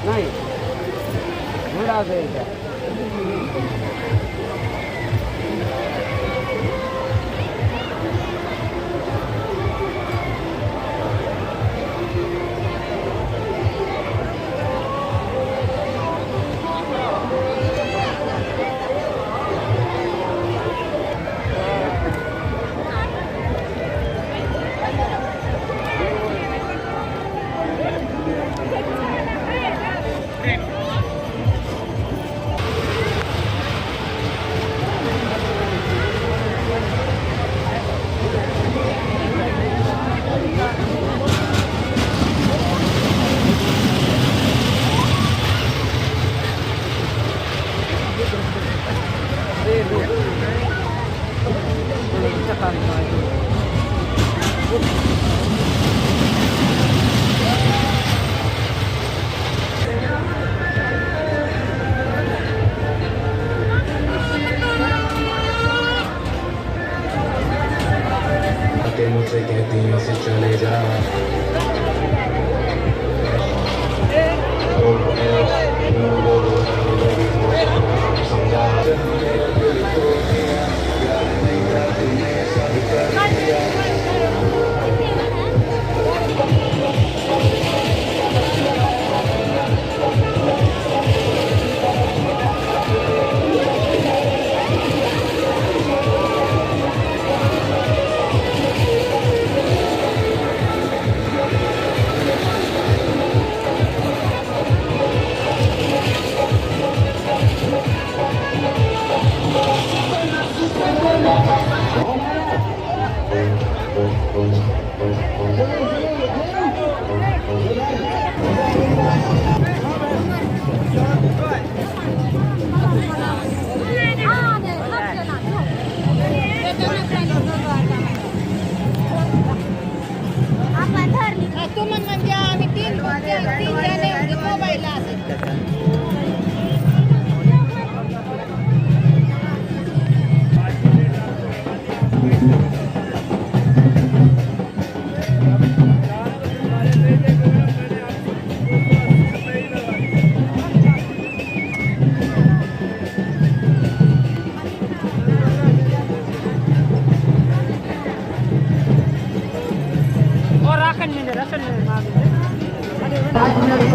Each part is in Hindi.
नहीं घोड़ा से मुझसे कहती हैं से चले जा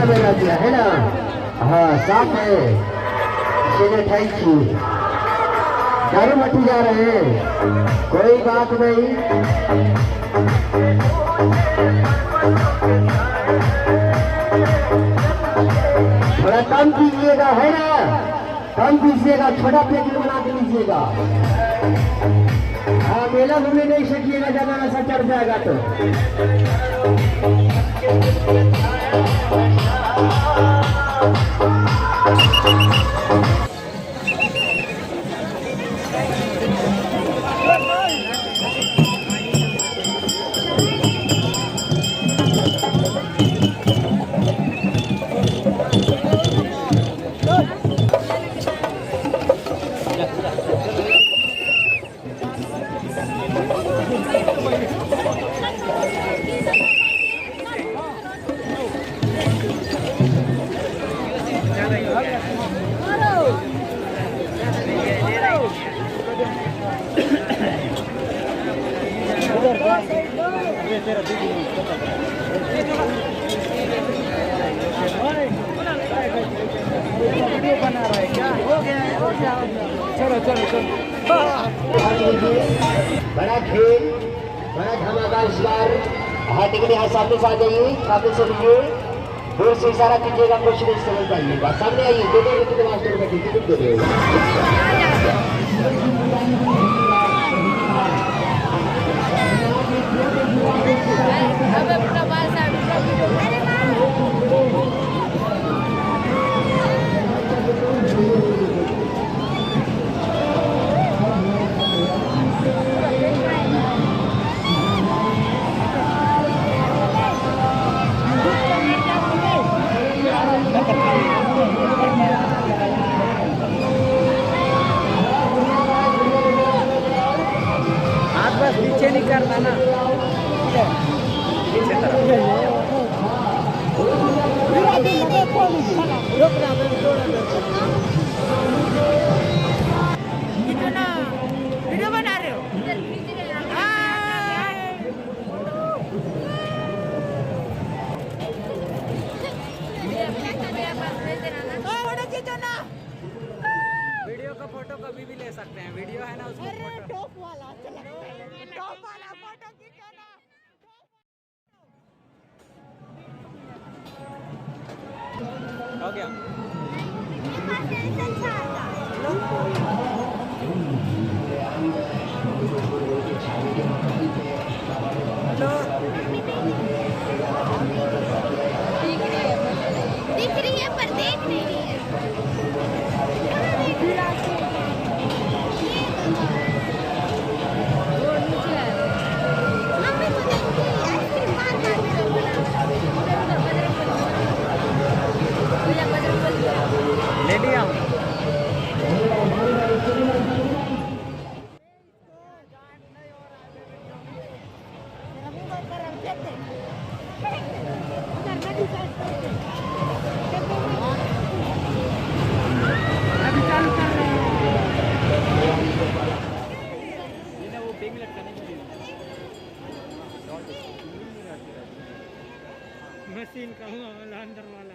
समझा दिया है ना। हाँ साफ है, थैंक यू। दारू मटी जा रहे हैं, कोई बात नहीं। थोड़ा कम कीजिएगा, है ना, कम कीजिएगा, छोटा पैकेट बना के लीजिएगा। हाँ मेला घूमने नहीं सकिएगा, ज्यादा नशा चढ़ जाएगा तो। बड़ा खेल, बड़ा धमाका इस बार। हाँ टिकट यहाँ सामने से आ जाइए, सामने से लीजिए, दूर से इशारा कीजिएगा, कुछ नहीं समझ पाइएगा। सामने आइए, दो दो मास्टर का टिकट दे देगा। हाथ बस नीचे नहीं करना ना, पीछे तरफ। वीडियो बना रहे हो? वीडियो का फोटो कभी भी ले सकते हैं, वीडियो है ना उसको फोटो। टॉप वाला फोटो खींचो ना। हो गया। दिख रही है पर देख नहीं रही है। ले लिया। मशीन का हुआ वाला अंदर वाला